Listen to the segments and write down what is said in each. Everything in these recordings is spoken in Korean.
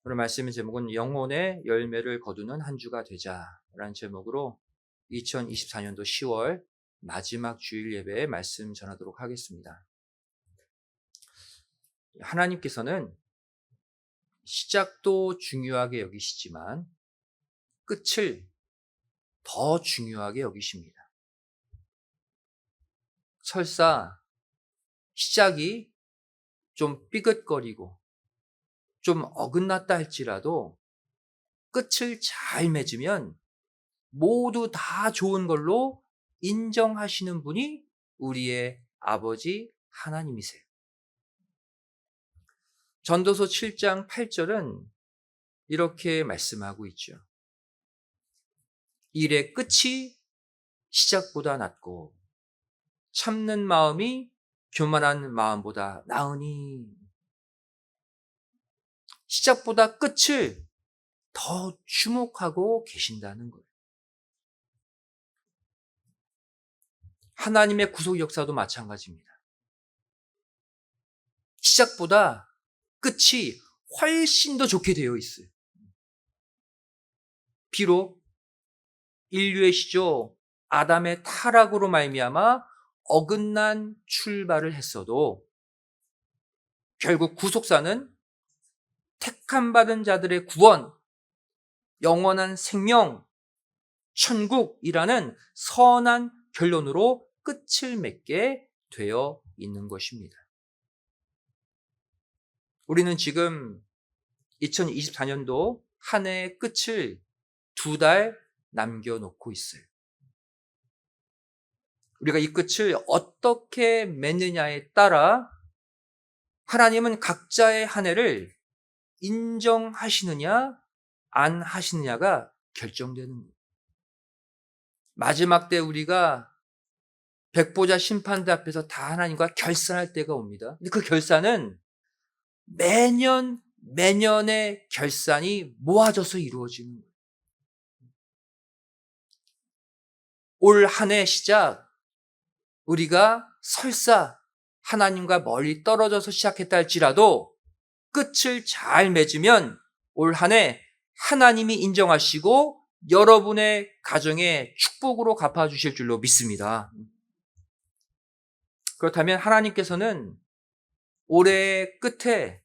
오늘 말씀의 제목은 영혼의 열매를 거두는 한 주가 되자라는 제목으로 2024년도 10월 마지막 주일 예배의 말씀 전하도록 하겠습니다. 하나님께서는 시작도 중요하게 여기시지만 끝을 더 중요하게 여기십니다. 설사 시작이 좀 삐끗거리고 좀 어긋났다 할지라도 끝을 잘 맺으면 모두 다 좋은 걸로 인정하시는 분이 우리의 아버지 하나님이세요. 전도서 7장 8절은 이렇게 말씀하고 있죠. 일의 끝이 시작보다 낫고 참는 마음이 교만한 마음보다 나으니. 시작보다 끝을 더 주목하고 계신다는 거예요. 하나님의 구속 역사도 마찬가지입니다. 시작보다 끝이 훨씬 더 좋게 되어 있어요. 비록 인류의 시조 아담의 타락으로 말미암아 어긋난 출발을 했어도 결국 구속사는 택함받은 자들의 구원, 영원한 생명, 천국이라는 선한 결론으로 끝을 맺게 되어 있는 것입니다. 우리는 지금 2024년도 한 해의 끝을 2달 남겨놓고 있어요. 우리가 이 끝을 어떻게 맺느냐에 따라 하나님은 각자의 한 해를 인정하시느냐 안 하시느냐가 결정되는 거예요. 마지막 때 우리가 백보자 심판대 앞에서 다 하나님과 결산할 때가 옵니다. 근데 그 결산은 매년의 결산이 모아져서 이루어지는 거예요. 올 한 해 시작, 우리가 설사 하나님과 멀리 떨어져서 시작했다 할지라도 끝을 잘 맺으면 올 한 해 하나님이 인정하시고 여러분의 가정에 축복으로 갚아주실 줄로 믿습니다. 그렇다면 하나님께서는 올해의 끝에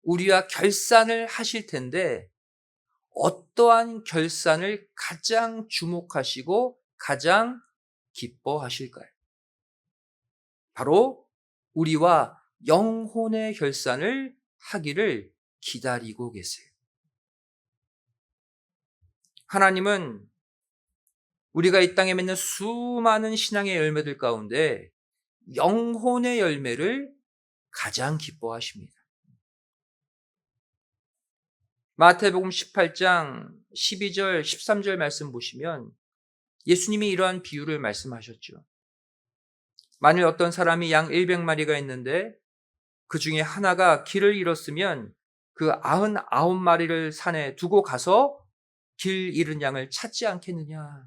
우리와 결산을 하실 텐데 어떠한 결산을 가장 주목하시고 가장 기뻐하실까요? 바로 우리와 영혼의 결산을 하기를 기다리고 계세요. 하나님은 우리가 이 땅에 맺는 수많은 신앙의 열매들 가운데 영혼의 열매를 가장 기뻐하십니다. 마태복음 18장 12절 13절 말씀 보시면 예수님이 이러한 비유를 말씀하셨죠. 만일 어떤 사람이 양 100마리가 있는데 그 중에 하나가 길을 잃었으면 그 99마리를 산에 두고 가서 길 잃은 양을 찾지 않겠느냐.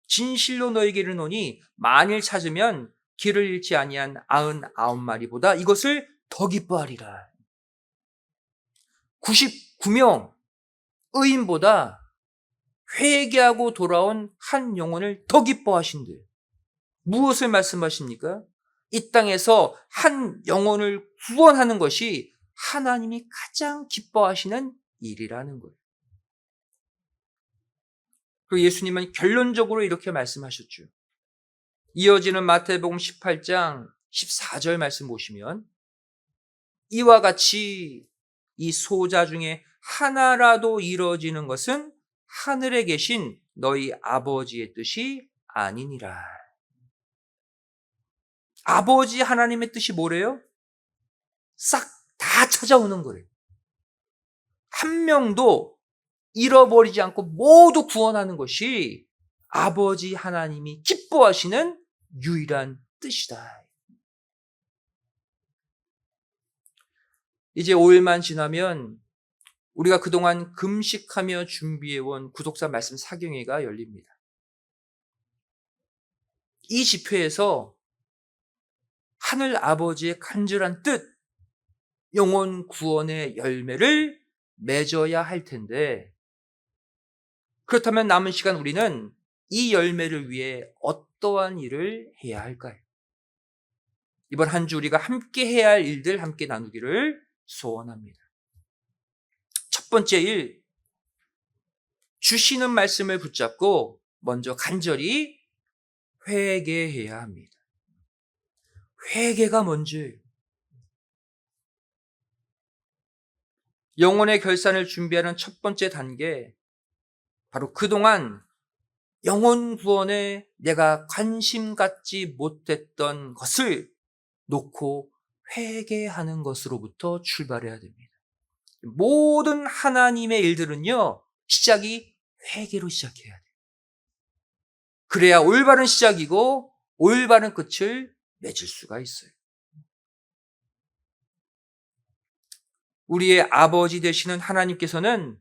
진실로 너에게 이르노니 만일 찾으면 길을 잃지 아니한 99마리보다 이것을 더 기뻐하리라. 99명 의인보다 회개하고 돌아온 한 영혼을 더 기뻐하신대요. 무엇을 말씀하십니까? 이 땅에서 한 영혼을 구원하는 것이 하나님이 가장 기뻐하시는 일이라는 거예요. 그리고 예수님은 결론적으로 이렇게 말씀하셨죠. 이어지는 마태복음 18장 14절 말씀 보시면 이와 같이 이 소자 중에 하나라도 이루어지는 것은 하늘에 계신 너희 아버지의 뜻이 아니니라. 아버지 하나님의 뜻이 뭐래요? 싹 다 찾아오는 거예요. 한 명도 잃어버리지 않고 모두 구원하는 것이 아버지 하나님이 기뻐하시는 유일한 뜻이다. 이제 5일만 지나면 우리가 그동안 금식하며 준비해온 구독사 말씀 사경회가 열립니다. 이 집회에서 하늘 아버지의 간절한 뜻, 영혼 구원의 열매를 맺어야 할 텐데, 그렇다면 남은 시간 우리는 이 열매를 위해 어떠한 일을 해야 할까요? 이번 한 주 우리가 함께 해야 할 일들 함께 나누기를 소원합니다. 첫 번째 일, 주시는 말씀을 붙잡고 먼저 간절히 회개해야 합니다. 회개가 뭔지, 영혼의 결산을 준비하는 첫 번째 단계, 바로 그동안 영혼 구원에 내가 관심 갖지 못했던 것을 놓고 회개하는 것으로부터 출발해야 됩니다. 모든 하나님의 일들은요, 시작이 회개로 시작해야 돼요. 그래야 올바른 시작이고 올바른 끝을 맺을 수가 있어요. 우리의 아버지 되시는 하나님께서는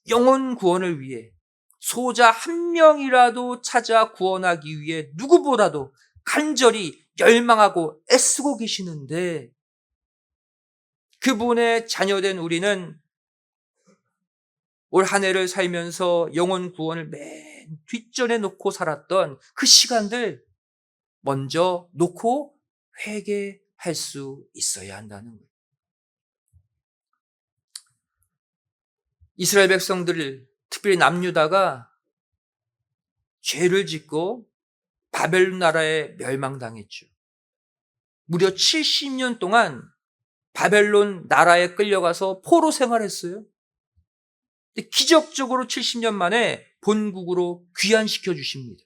영혼 구원을 위해 소자 한 명이라도 찾아 구원하기 위해 누구보다도 간절히 열망하고 애쓰고 계시는데, 그분의 자녀된 우리는 올 한 해를 살면서 영혼 구원을 맨 뒷전에 놓고 살았던 그 시간들 먼저 놓고 회개할 수 있어야 한다는 거예요. 이스라엘 백성들, 특별히 남유다가 죄를 짓고 바벨론 나라에 멸망당했죠. 무려 70년 동안 바벨론 나라에 끌려가서 포로 생활했어요. 근데 기적적으로 70년 만에 본국으로 귀환시켜 주십니다.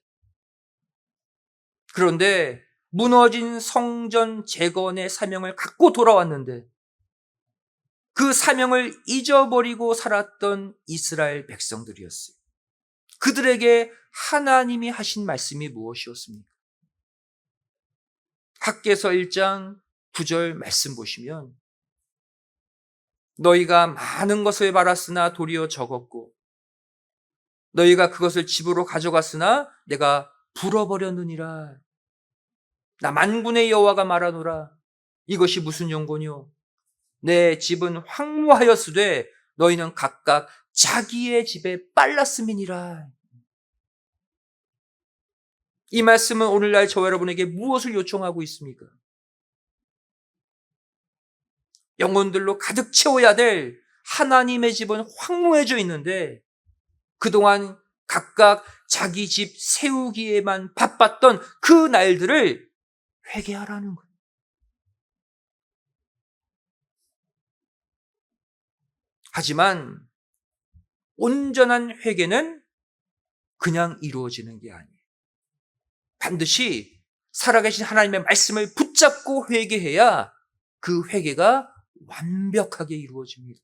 그런데 무너진 성전 재건의 사명을 갖고 돌아왔는데, 그 사명을 잊어버리고 살았던 이스라엘 백성들이었어요. 그들에게 하나님이 하신 말씀이 무엇이었습니까? 학개서 1장 9절 말씀 보시면, 너희가 많은 것을 받았으나 도리어 적었고 너희가 그것을 집으로 가져갔으나 내가 불어버렸느니라. 나 만군의 여호와가 말하노라. 이것이 무슨 용고뇨? 내 집은 황무하였으되 너희는 각각 자기의 집에 빨랐음이니라. 이 말씀은 오늘날 저와 여러분에게 무엇을 요청하고 있습니까? 영혼들로 가득 채워야 될 하나님의 집은 황무해져 있는데, 그동안 각각 자기 집 세우기에만 바빴던 그 날들을 회개하라는 거예요. 하지만 온전한 회개는 그냥 이루어지는 게 아니에요. 반드시 살아계신 하나님의 말씀을 붙잡고 회개해야 그 회개가 완벽하게 이루어집니다.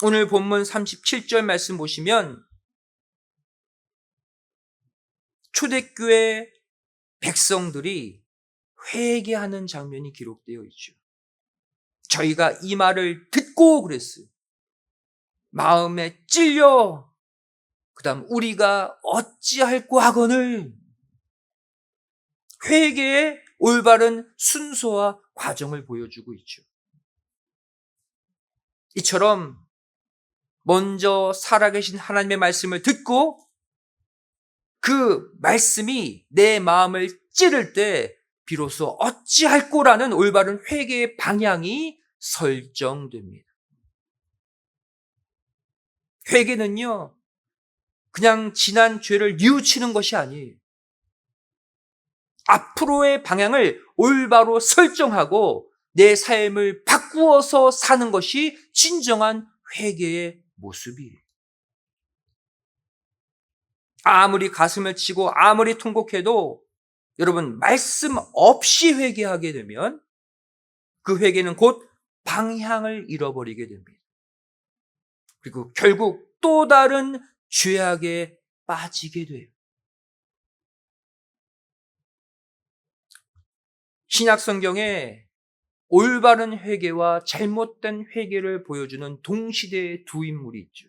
오늘 본문 37절 말씀 보시면 초대교회 백성들이 회개하는 장면이 기록되어 있죠. 저희가 이 말을 듣고 그랬어요. 마음에 찔려. 그 다음 우리가 어찌할꼬 하거늘. 회개의 올바른 순서와 과정을 보여주고 있죠. 이처럼 먼저 살아계신 하나님의 말씀을 듣고 그 말씀이 내 마음을 찌를 때 비로소 어찌할꼬라는 올바른 회개의 방향이 설정됩니다. 회개는요, 그냥 지난 죄를 뉘우치는 것이 아니에요. 앞으로의 방향을 올바로 설정하고 내 삶을 바꾸어서 사는 것이 진정한 회개의 모습이에요. 아무리 가슴을 치고 아무리 통곡해도 여러분, 말씀 없이 회개하게 되면 그 회개는 곧 방향을 잃어버리게 됩니다. 그리고 결국 또 다른 죄악에 빠지게 돼요. 신약 성경에 올바른 회개와 잘못된 회개를 보여주는 동시대의 두 인물이 있죠.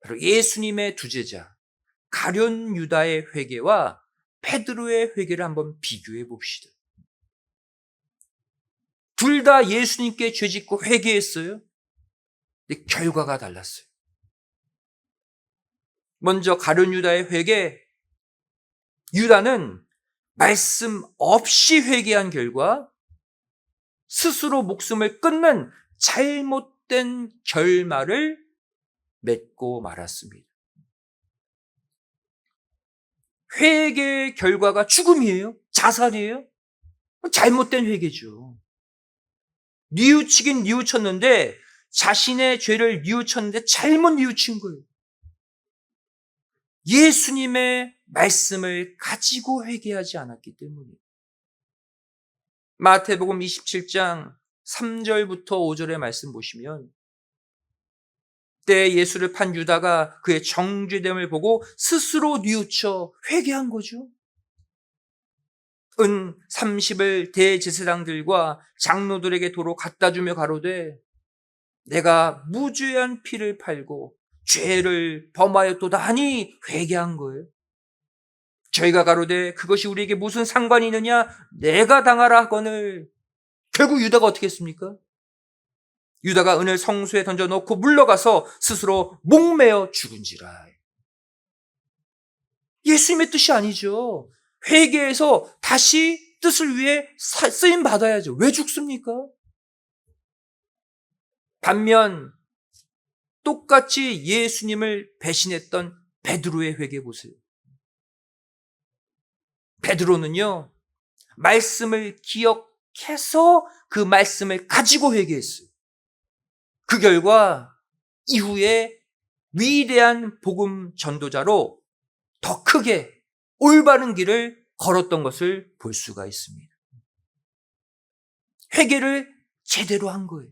바로 예수님의 두 제자, 가룟 유다의 회개와 베드로의 회개를 한번 비교해 봅시다. 둘 다 예수님께 죄짓고 회개했어요. 근데 결과가 달랐어요. 먼저 가룟 유다의 회개, 유다는 말씀 없이 회개한 결과 스스로 목숨을 끊는 잘못된 결말을 맺고 말았습니다. 회개의 결과가 죽음이에요? 자살이에요? 잘못된 회개죠. 뉘우치긴 뉘우쳤는데 자신의 죄를 뉘우쳤는데 잘못 뉘우친 거예요. 예수님의 말씀을 가지고 회개하지 않았기 때문이에요. 마태복음 27장 3절부터 5절의 말씀 보시면 그때 예수를 판 유다가 그의 정죄됨을 보고 스스로 뉘우쳐 회개한 거죠. 은 30을 대제사장들과 장로들에게 도로 갖다 주며 가로되 내가 무죄한 피를 팔고 죄를 범하였도다 하니 회개한 거예요. 저희가 가로되 그것이 우리에게 무슨 상관이 있느냐, 내가 당하라 하거늘. 결국 유다가 어떻게 했습니까? 유다가 은을 성수에 던져놓고 물러가서 스스로 목매어 죽은지라. 예수님의 뜻이 아니죠. 회개해서 다시 뜻을 위해 쓰임 받아야죠. 왜 죽습니까? 반면 똑같이 예수님을 배신했던 베드로의 회개 보세요. 베드로는요, 말씀을 기억해서 그 말씀을 가지고 회개했어요. 그 결과 이후에 위대한 복음 전도자로 더 크게 올바른 길을 걸었던 것을 볼 수가 있습니다. 회개를 제대로 한 거예요.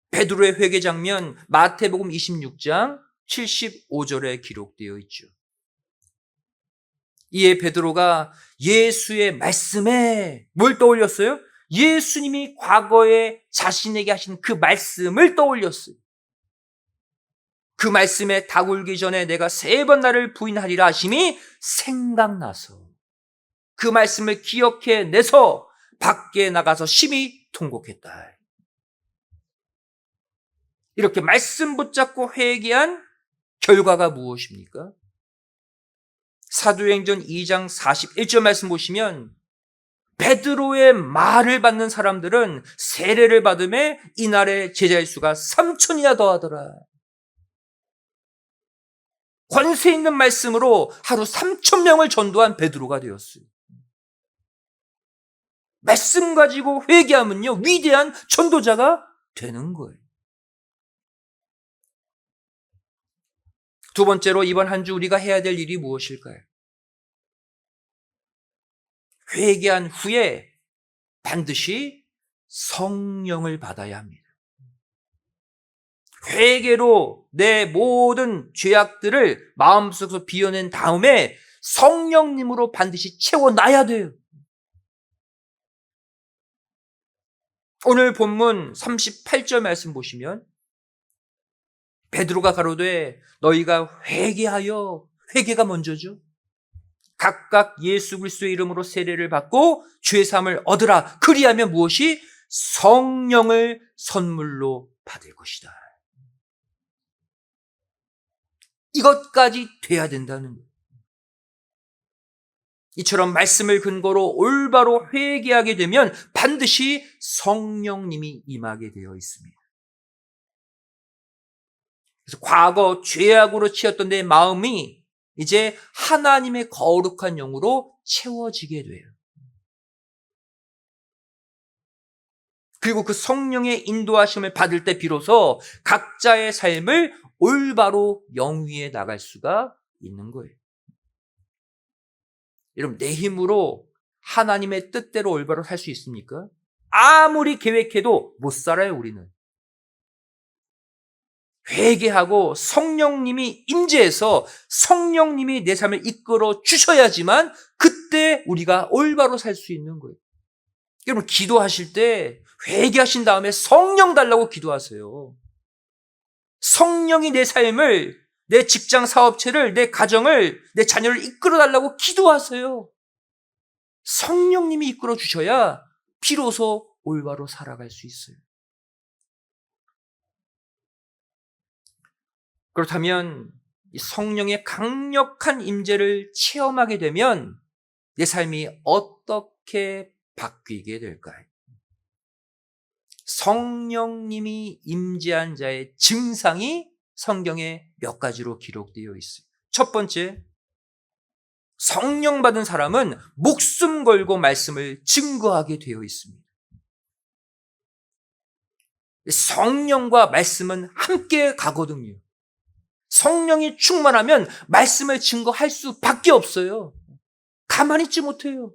베드로의 회개 장면 마태복음 26장 75절에 기록되어 있죠. 이에 베드로가 예수의 말씀에 뭘 떠올렸어요? 예수님이 과거에 자신에게 하신 그 말씀을 떠올렸어요. 그 말씀에 다굴기 전에 내가 3번 나를 부인하리라 하심이 생각나서 그 말씀을 기억해내서 밖에 나가서 심히 통곡했다. 이렇게 말씀 붙잡고 회개한 결과가 무엇입니까? 사도행전 2장 41절 말씀 보시면 베드로의 말을 받는 사람들은 세례를 받음에 이날의 제자의 수가 3,000이나 더하더라. 권세 있는 말씀으로 하루 3,000명을 전도한 베드로가 되었어요. 말씀 가지고 회개하면요, 위대한 전도자가 되는 거예요. 두 번째로 이번 한 주 우리가 해야 될 일이 무엇일까요? 회개한 후에 반드시 성령을 받아야 합니다. 회개로 내 모든 죄악들을 마음속에서 비워낸 다음에 성령님으로 반드시 채워놔야 돼요. 오늘 본문 38절 말씀 보시면 베드로가 가로되 너희가 회개하여, 회개가 먼저죠. 각각 예수 그리스도의 이름으로 세례를 받고 죄사함을 얻으라. 그리하면 무엇이? 성령을 선물로 받을 것이다. 이것까지 돼야 된다는 거예요. 이처럼 말씀을 근거로 올바로 회개하게 되면 반드시 성령님이 임하게 되어 있습니다. 그래서 과거 죄악으로 치였던 내 마음이 이제 하나님의 거룩한 영으로 채워지게 돼요. 그리고 그 성령의 인도하심을 받을 때 비로소 각자의 삶을 올바로 영위해 나갈 수가 있는 거예요. 여러분, 내 힘으로 하나님의 뜻대로 올바로 살 수 있습니까? 아무리 계획해도 못 살아요, 우리는. 회개하고 성령님이 임재해서 성령님이 내 삶을 이끌어 주셔야지만 그때 우리가 올바로 살 수 있는 거예요. 여러분, 기도하실 때 회개하신 다음에 성령 달라고 기도하세요. 성령이 내 삶을, 내 직장 사업체를, 내 가정을, 내 자녀를 이끌어 달라고 기도하세요. 성령님이 이끌어 주셔야 비로소 올바로 살아갈 수 있어요. 그렇다면 이 성령의 강력한 임재를 체험하게 되면 내 삶이 어떻게 바뀌게 될까요? 성령님이 임재한 자의 증상이 성경에 몇 가지로 기록되어 있어요. 첫 번째, 성령 받은 사람은 목숨 걸고 말씀을 증거하게 되어 있습니다. 성령과 말씀은 함께 가거든요. 성령이 충만하면 말씀을 증거할 수밖에 없어요. 가만히 있지 못해요.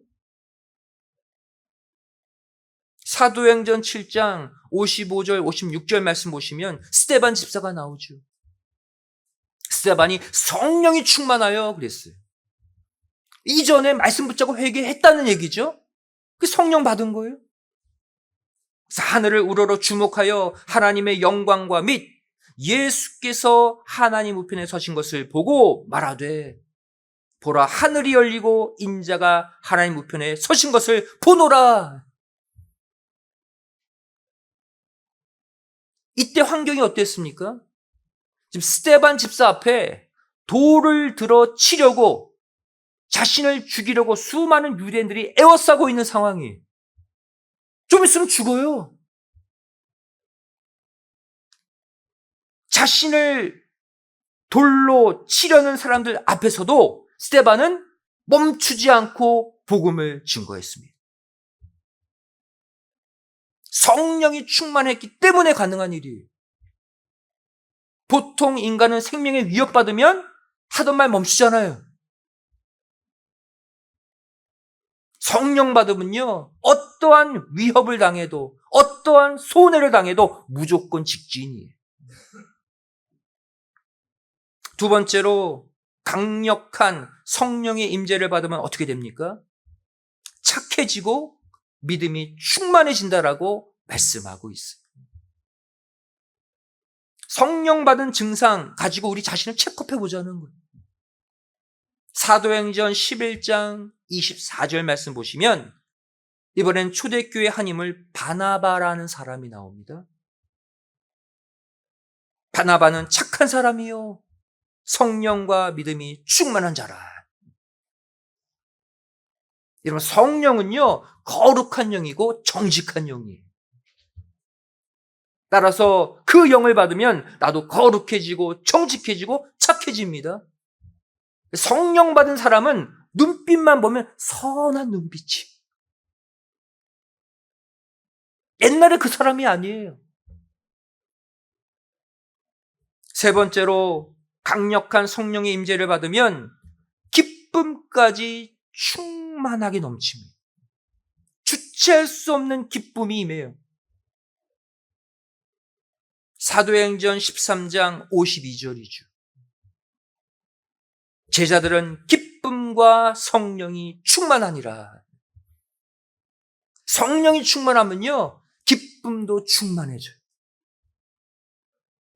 사도행전 7장 55절 56절 말씀 보시면 스데반 집사가 나오죠. 스데반이 성령이 충만하여 그랬어요. 이전에 말씀 붙잡고 회개했다는 얘기죠. 그 성령 받은 거예요. 그래서 하늘을 우러러 주목하여 하나님의 영광과 및 예수께서 하나님 우편에 서신 것을 보고 말하되 보라, 하늘이 열리고 인자가 하나님 우편에 서신 것을 보노라. 이때 환경이 어땠습니까? 지금 스데반 집사 앞에 돌을 들어 치려고, 자신을 죽이려고 수많은 유대인들이 에워싸고 있는 상황이에요. 좀 있으면 죽어요. 자신을 돌로 치려는 사람들 앞에서도 스데반은 멈추지 않고 복음을 증거했습니다. 성령이 충만했기 때문에 가능한 일이에요. 보통 인간은 생명에 위협받으면 하던 말 멈추잖아요. 성령 받으면요, 어떠한 위협을 당해도, 어떠한 손해를 당해도 무조건 직진이에요. 두 번째로, 강력한 성령의 임재를 받으면 어떻게 됩니까? 착해지고 믿음이 충만해진다라고 말씀하고 있어요. 성령 받은 증상 가지고 우리 자신을 체크해 보자는 거예요. 사도행전 11장 24절 말씀 보시면 이번엔 초대교회 한 인물 바나바라는 사람이 나옵니다. 바나바는 착한 사람이요, 성령과 믿음이 충만한 자라. 여러분, 성령은요 거룩한 영이고 정직한 영이에요. 따라서 그 영을 받으면 나도 거룩해지고 정직해지고 착해집니다. 성령 받은 사람은 눈빛만 보면 선한 눈빛이. 옛날에 그 사람이 아니에요. 세 번째로, 강력한 성령의 임재를 받으면 기쁨까지 충만하게 넘칩니다. 주체할 수 없는 기쁨이 임해요. 사도행전 13장 52절이죠. 제자들은 기쁨과 성령이 충만하니라. 성령이 충만하면요, 기쁨도 충만해져요.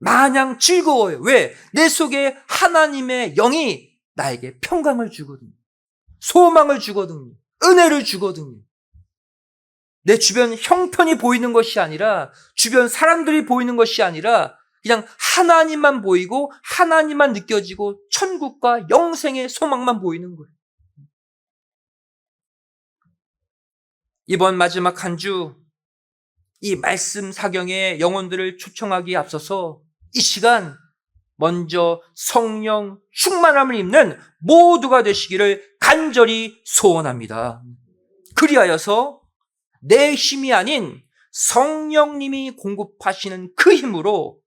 마냥 즐거워요. 왜? 내 속에 하나님의 영이 나에게 평강을 주거든요. 소망을 주거든요. 은혜를 주거든요. 내 주변 형편이 보이는 것이 아니라, 주변 사람들이 보이는 것이 아니라 그냥 하나님만 보이고 하나님만 느껴지고 천국과 영생의 소망만 보이는 거예요. 이번 마지막 한 주, 이 말씀 사경의 영혼들을 초청하기에 앞서서 이 시간 먼저 성령 충만함을 입는 모두가 되시기를 간절히 소원합니다. 그리하여서 내 힘이 아닌 성령님이 공급하시는 그 힘으로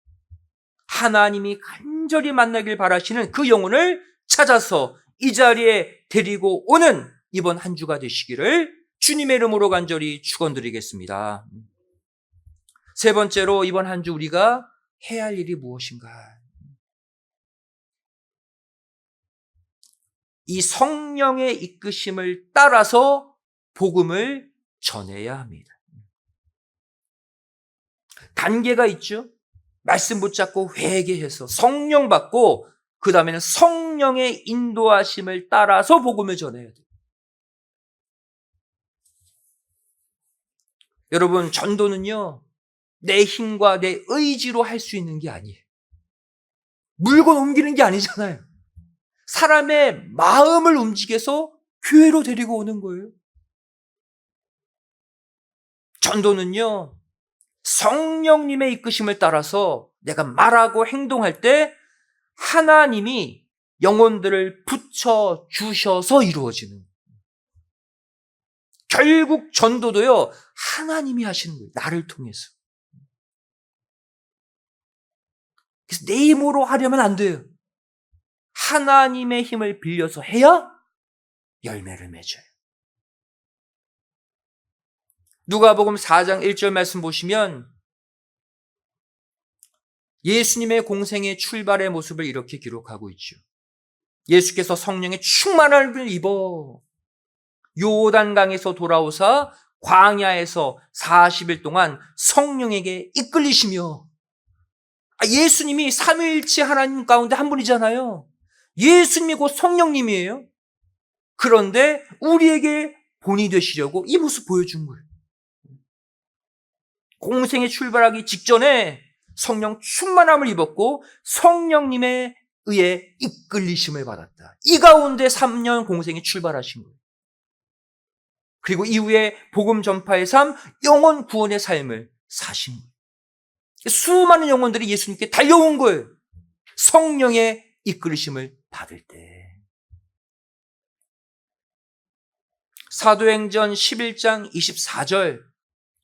하나님이 간절히 만나길 바라시는 그 영혼을 찾아서 이 자리에 데리고 오는 이번 한 주가 되시기를 주님의 이름으로 간절히 축원드리겠습니다. 세 번째로, 이번 한 주 우리가 해야 할 일이 무엇인가? 이 성령의 이끄심을 따라서 복음을 전해야 합니다. 단계가 있죠. 말씀 붙잡고 회개해서 성령 받고 그 다음에는 성령의 인도하심을 따라서 복음을 전해야 돼요. 여러분, 전도는요, 내 힘과 내 의지로 할 수 있는 게 아니에요. 물건 옮기는 게 아니잖아요. 사람의 마음을 움직여서 교회로 데리고 오는 거예요. 전도는요, 성령님의 이끄심을 따라서 내가 말하고 행동할 때 하나님이 영혼들을 붙여 주셔서 이루어지는 거예요. 결국 전도도요, 하나님이 하시는 거예요. 나를 통해서. 그래서 내 힘으로 하려면 안 돼요. 하나님의 힘을 빌려서 해야 열매를 맺어요. 누가복음 4장 1절 말씀 보시면 예수님의 공생의 출발의 모습을 이렇게 기록하고 있죠. 예수께서 성령의 충만함을 입어 요단강에서 돌아오사 광야에서 40일 동안 성령에게 이끌리시며, 예수님이 삼위일체 하나님 가운데 한 분이잖아요. 예수님이 곧 성령님이에요. 그런데 우리에게 본이 되시려고 이 모습 보여준 거예요. 공생에 출발하기 직전에 성령 충만함을 입었고 성령님에 의해 이끌리심을 받았다. 이 가운데 3년 공생에 출발하신 거예요. 그리고 이후에 복음 전파의 삶, 영혼 구원의 삶을 사신 거예요. 수많은 영혼들이 예수님께 달려온 거예요. 성령의 이끌리심을 받을 때. 사도행전 11장 24절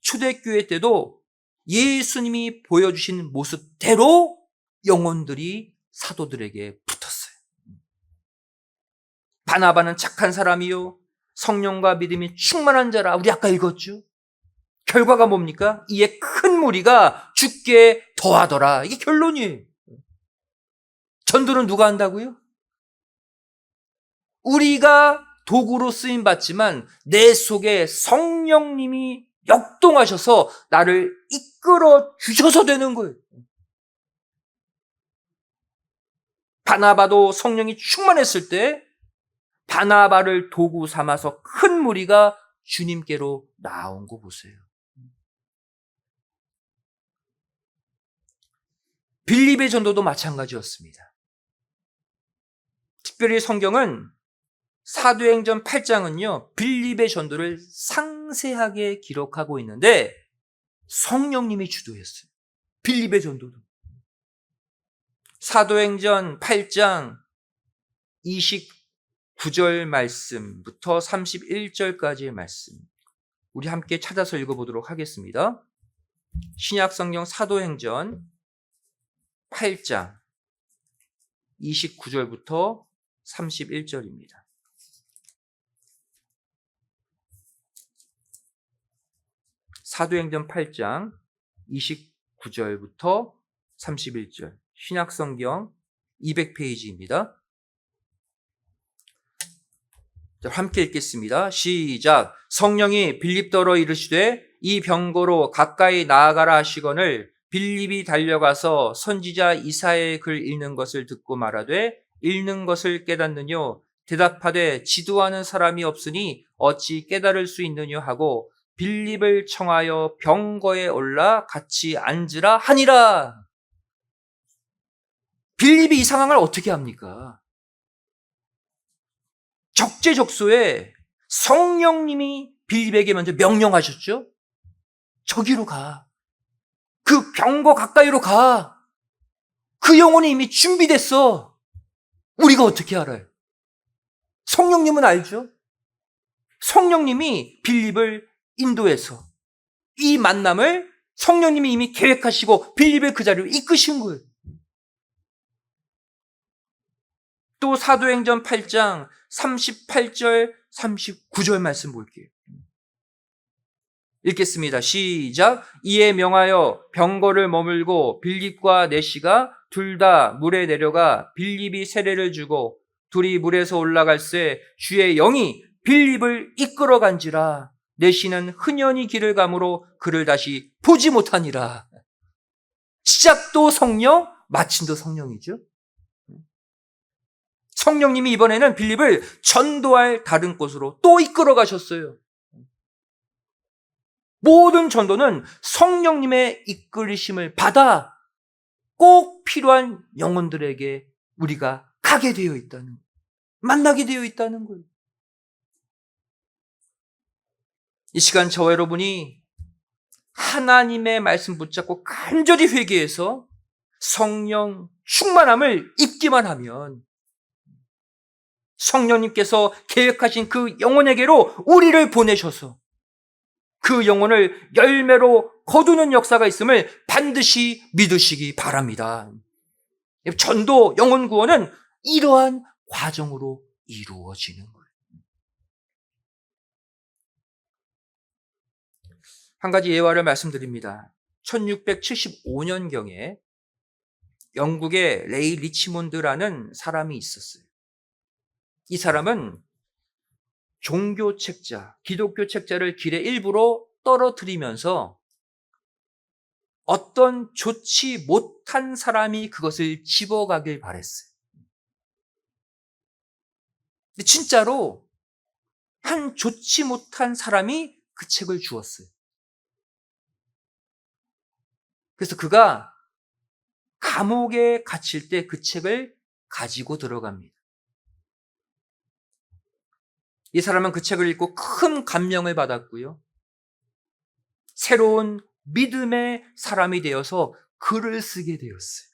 초대교회 때도 예수님이 보여주신 모습대로 영혼들이 사도들에게 붙었어요. 바나바는 착한 사람이요 성령과 믿음이 충만한 자라. 우리 아까 읽었죠. 결과가 뭡니까? 이에 큰 무리가 죽게 더하더라. 이게 결론이에요. 전도는 누가 한다고요? 우리가 도구로 쓰임 받지만 내 속에 성령님이 역동하셔서 나를 이끌어 주셔서 되는 거예요. 바나바도 성령이 충만했을 때 바나바를 도구 삼아서 큰 무리가 주님께로 나온 거 보세요. 빌립의 전도도 마찬가지였습니다. 특별히 성경은 사도행전 8장은요, 빌립의 전도를 상세하게 기록하고 있는데 성령님이 주도했어요. 빌립의 전도도. 사도행전 8장 29절 말씀부터 31절까지의 말씀, 우리 함께 찾아서 읽어보도록 하겠습니다. 신약성경 사도행전 8장 29절부터 31절입니다. 사도행전 8장 29절부터 31절, 신약성경 200페이지입니다. 함께 읽겠습니다. 시작. 성령이 빌립더러 이르시되 이 병거로 가까이 나아가라 하시거늘 빌립이 달려가서 선지자 이사야의 글 읽는 것을 듣고 말하되 읽는 것을 깨닫느뇨? 대답하되 지도하는 사람이 없으니 어찌 깨달을 수 있느뇨 하고 빌립을 청하여 병거에 올라 같이 앉으라 하니라. 빌립이 이 상황을 어떻게 합니까? 적재적소에 성령님이 빌립에게 먼저 명령하셨죠. 저기로 가. 그 병거 가까이로 가. 그 영혼이 이미 준비됐어. 우리가 어떻게 알아요? 성령님은 알죠. 성령님이 빌립을 인도해서 이 만남을 성령님이 이미 계획하시고 빌립을 그 자리로 이끄신 거예요. 또 사도행전 8장 38절 39절 말씀 볼게요. 읽겠습니다. 시작. 이에 명하여 병거를 머물고 빌립과 내시가 둘 다 물에 내려가 빌립이 세례를 주고 둘이 물에서 올라갈새 주의 영이 빌립을 이끌어 간지라. 내시는 흔연히 길을 가므로 그를 다시 보지 못하니라. 시작도 성령, 마침도 성령이죠. 성령님이 이번에는 빌립을 전도할 다른 곳으로 또 이끌어 가셨어요. 모든 전도는 성령님의 이끌리심을 받아 꼭 필요한 영혼들에게 우리가 가게 되어 있다는 거예요. 만나게 되어 있다는 거예요. 이 시간 저와 여러분이 하나님의 말씀 붙잡고 간절히 회개해서 성령 충만함을 입기만 하면 성령님께서 계획하신 그 영혼에게로 우리를 보내셔서 그 영혼을 열매로 거두는 역사가 있음을 반드시 믿으시기 바랍니다. 전도, 영혼 구원은 이러한 과정으로 이루어지는 거예요. 한 가지 예화를 말씀드립니다. 1675년경에 영국의 레이 리치몬드라는 사람이 있었어요. 이 사람은 종교 책자, 기독교 책자를 길에 일부러 떨어뜨리면서 어떤 좋지 못한 사람이 그것을 집어가길 바랬어요. 근데 진짜로 한 좋지 못한 사람이 그 책을 주었어요. 그래서 그가 감옥에 갇힐 때 그 책을 가지고 들어갑니다. 이 사람은 그 책을 읽고 큰 감명을 받았고요. 새로운 믿음의 사람이 되어서 글을 쓰게 되었어요.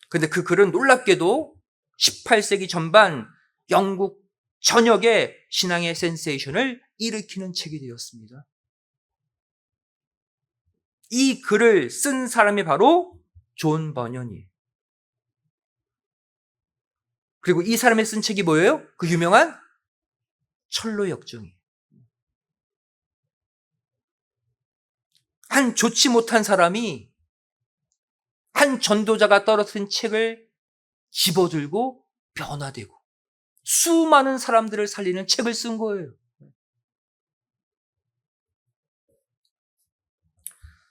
근데 그 글은 놀랍게도 18세기 전반 영국 전역에 신앙의 센세이션을 일으키는 책이 되었습니다. 이 글을 쓴 사람이 바로 존 버년이에요. 그리고 이 사람이 쓴 책이 뭐예요? 그 유명한 철로 역정이에요. 한 좋지 못한 사람이 한 전도자가 떨어뜨린 책을 집어들고 변화되고 수많은 사람들을 살리는 책을 쓴 거예요.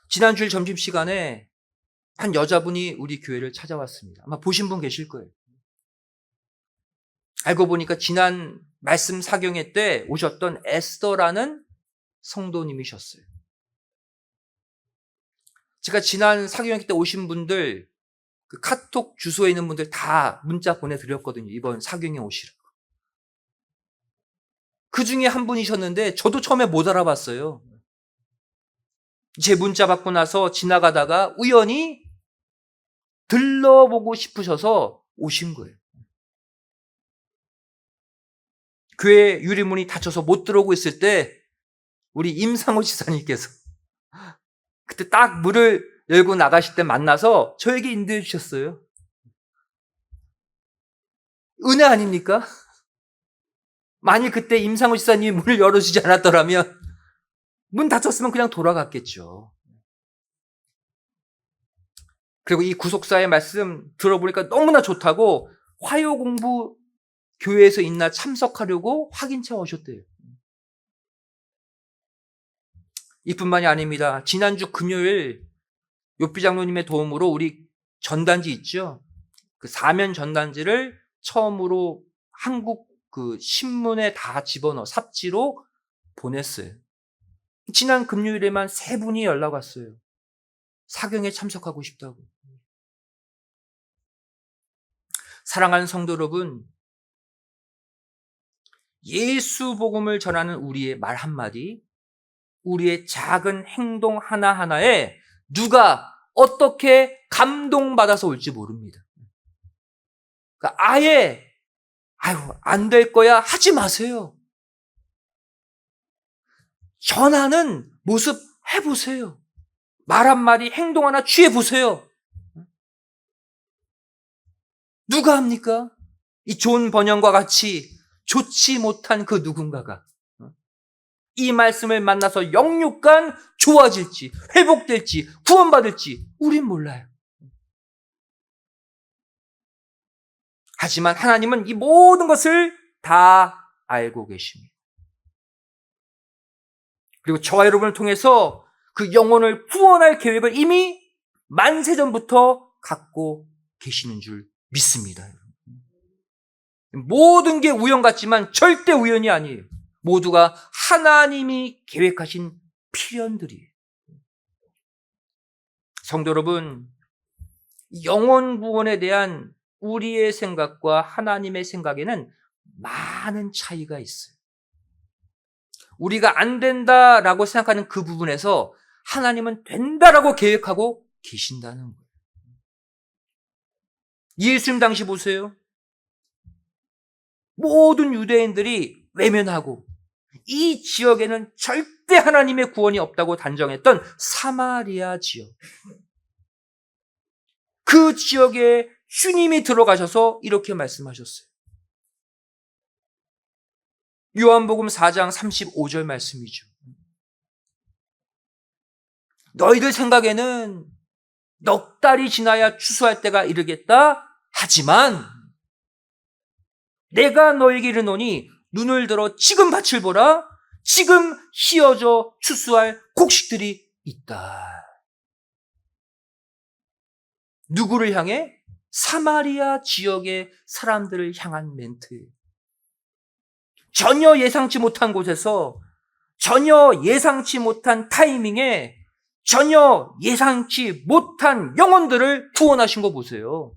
지난주일 점심시간에 한 여자분이 우리 교회를 찾아왔습니다. 아마 보신 분 계실 거예요. 알고 보니까 지난 말씀 사경회 때 오셨던 에스더라는 성도님이셨어요. 제가 지난 사경회 때 오신 분들 그 카톡 주소에 있는 분들 다 문자 보내드렸거든요. 이번 사경회 오시라고. 그 중에 한 분이셨는데 저도 처음에 못 알아봤어요. 제 문자 받고 나서 지나가다가 우연히 들러보고 싶으셔서 오신 거예요. 교회 유리문이 닫혀서 못 들어오고 있을 때 우리 임상호 지사님께서 그때 딱 문을 열고 나가실 때 만나서 저에게 인도해 주셨어요. 은혜 아닙니까? 만일 그때 임상호 지사님이 문을 열어주지 않았더라면 문 닫혔으면 그냥 돌아갔겠죠. 그리고 이 구속사의 말씀 들어보니까 너무나 좋다고 화요공부 교회에서 있나 참석하려고 확인차 오셨대요. 이뿐만이 아닙니다. 지난주 금요일 요삐 장로님의 도움으로 우리 전단지 있죠. 그 사면 전단지를 처음으로 한국 그 신문에 다 집어넣어 삽지로 보냈어요. 지난 금요일에만 3분이 연락 왔어요. 사경에 참석하고 싶다고. 사랑하는 성도 여러분, 예수 복음을 전하는 우리의 말 한마디, 우리의 작은 행동 하나하나에 누가 어떻게 감동받아서 올지 모릅니다. 그러니까 아예 안 될 거야 하지 마세요. 전하는 모습 해보세요. 말 한마디 행동 하나 취해보세요. 누가 합니까? 이 존 번영과 같이 좋지 못한 그 누군가가 이 말씀을 만나서 영육간 좋아질지 회복될지 구원받을지 우린 몰라요. 하지만 하나님은 이 모든 것을 다 알고 계십니다. 그리고 저와 여러분을 통해서 그 영혼을 구원할 계획을 이미 만세전부터 갖고 계시는 줄 믿습니다. 모든 게 우연 같지만 절대 우연이 아니에요. 모두가 하나님이 계획하신 필연들이에요. 성도 여러분, 영혼 구원에 대한 우리의 생각과 하나님의 생각에는 많은 차이가 있어요. 우리가 안 된다라고 생각하는 그 부분에서 하나님은 된다라고 계획하고 계신다는 거예요. 예수님 당시 보세요. 모든 유대인들이 외면하고 이 지역에는 절대 하나님의 구원이 없다고 단정했던 사마리아 지역. 그 지역에 주님이 들어가셔서 이렇게 말씀하셨어요. 요한복음 4장 35절 말씀이죠. 너희들 생각에는 넉 달이 지나야 추수할 때가 이르겠다 하지만 내가 너에게 이르노니 눈을 들어 지금 밭을 보라. 지금 휘어져 추수할 곡식들이 있다. 누구를 향해? 사마리아 지역의 사람들을 향한 멘트예요. 전혀 예상치 못한 곳에서 전혀 예상치 못한 타이밍에 전혀 예상치 못한 영혼들을 구원하신 거 보세요.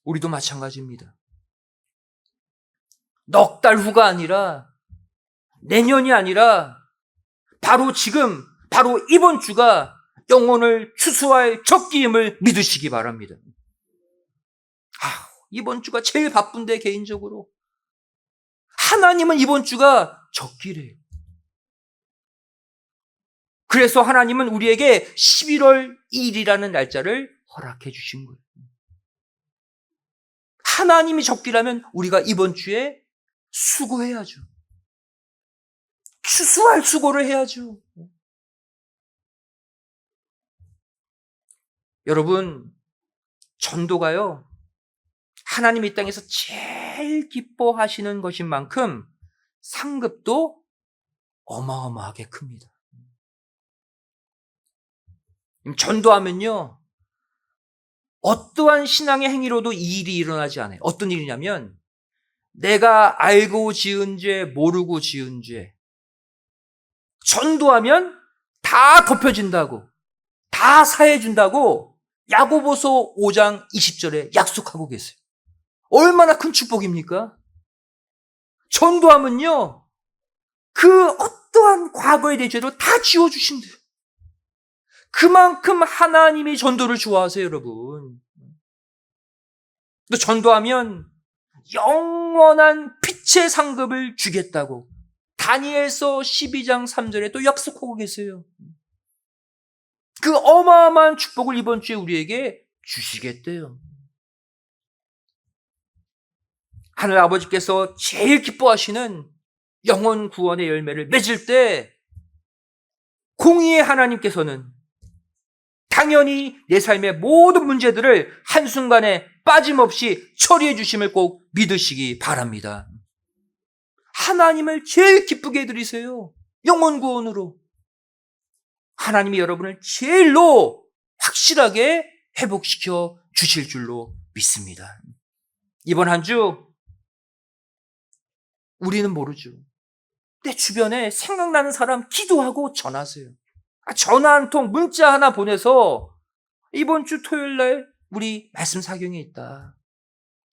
우리도 마찬가지입니다. 넉 달 후가 아니라 내년이 아니라 바로 지금, 바로 이번 주가 영혼을 추수할 적기임을 믿으시기 바랍니다. 이번 주가 제일 바쁜데 개인적으로. 하나님은 이번 주가 적기래요. 그래서 하나님은 우리에게 11월 2일이라는 날짜를 허락해 주신 거예요. 하나님이 적기라면 우리가 이번 주에 수고해야죠. 추수할 수고를 해야죠. 여러분, 전도가요, 하나님이 이 땅에서 제일 기뻐하시는 것인 만큼 상급도 어마어마하게 큽니다. 전도하면요, 어떠한 신앙의 행위로도 이 일이 일어나지 않아요. 어떤 일이냐면 내가 알고 지은 죄, 모르고 지은 죄, 전도하면 다 덮여진다고, 다 사해준다고 야고보서 5장 20절에 약속하고 계세요. 얼마나 큰 축복입니까? 전도하면요, 그 어떠한 과거의 내 죄도 다 지워주신대요. 그만큼 하나님이 전도를 좋아하세요, 여러분. 또 전도하면 영원한 빛의 상급을 주겠다고 다니엘서 12장 3절에 또 약속하고 계세요. 그 어마어마한 축복을 이번 주에 우리에게 주시겠대요. 하늘 아버지께서 제일 기뻐하시는 영혼 구원의 열매를 맺을 때 공의의 하나님께서는 당연히 내 삶의 모든 문제들을 한순간에 빠짐없이 처리해 주심을 꼭 믿으시기 바랍니다. 하나님을 제일 기쁘게 해드리세요. 영혼 구원으로. 하나님이 여러분을 제일로 확실하게 회복시켜 주실 줄로 믿습니다. 이번 한 주 우리는 모르죠. 내 주변에 생각나는 사람 기도하고 전하세요. 전화 한 통, 문자 하나 보내서 이번 주 토요일 날 우리 말씀 사경에 있다.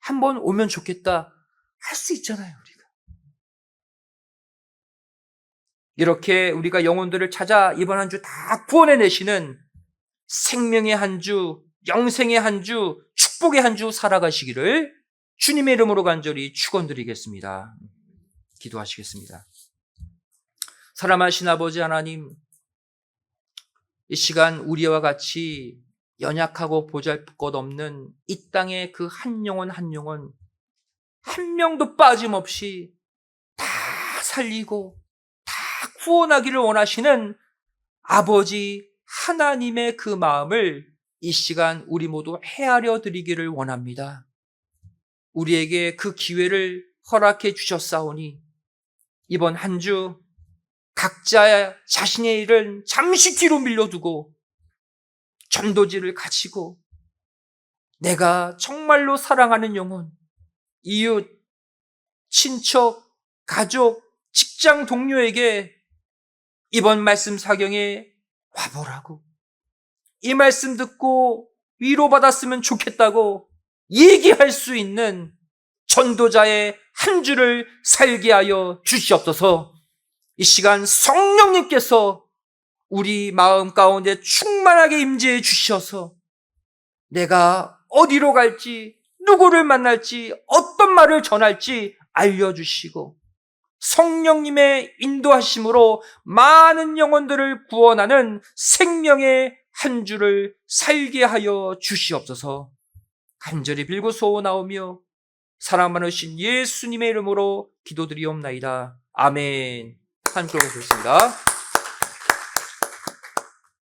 한번 오면 좋겠다. 할 수 있잖아요, 우리가. 이렇게 우리가 영혼들을 찾아 이번 한 주 다 구원해내시는 생명의 한 주, 영생의 한 주, 축복의 한 주 살아가시기를 주님의 이름으로 간절히 축원드리겠습니다. 기도하시겠습니다. 사랑하신 아버지 하나님, 이 시간 우리와 같이 연약하고 보잘것없는 이 땅의 그 한 영혼 한 영혼 한 명도 빠짐없이 다 살리고 다 구원하기를 원하시는 아버지 하나님의 그 마음을 이 시간 우리 모두 헤아려 드리기를 원합니다. 우리에게 그 기회를 허락해 주셨사오니 이번 한 주 각자 자신의 일을 잠시 뒤로 밀려두고 전도지를 가지고 내가 정말로 사랑하는 영혼, 이웃, 친척, 가족, 직장 동료에게 이번 말씀 사경에 와보라고, 이 말씀 듣고 위로받았으면 좋겠다고 얘기할 수 있는 전도자의 한 주를 살게 하여 주시옵소서. 이 시간 성령님께서 우리 마음 가운데 충만하게 임재해 주셔서 내가 어디로 갈지, 누구를 만날지, 어떤 말을 전할지 알려주시고 성령님의 인도하심으로 많은 영혼들을 구원하는 생명의 한 주를 살게 하여 주시옵소서. 간절히 빌고 소원하오며 사랑 많으신 예수님의 이름으로 기도드리옵나이다. 아멘. 한 그룹 듣습니다.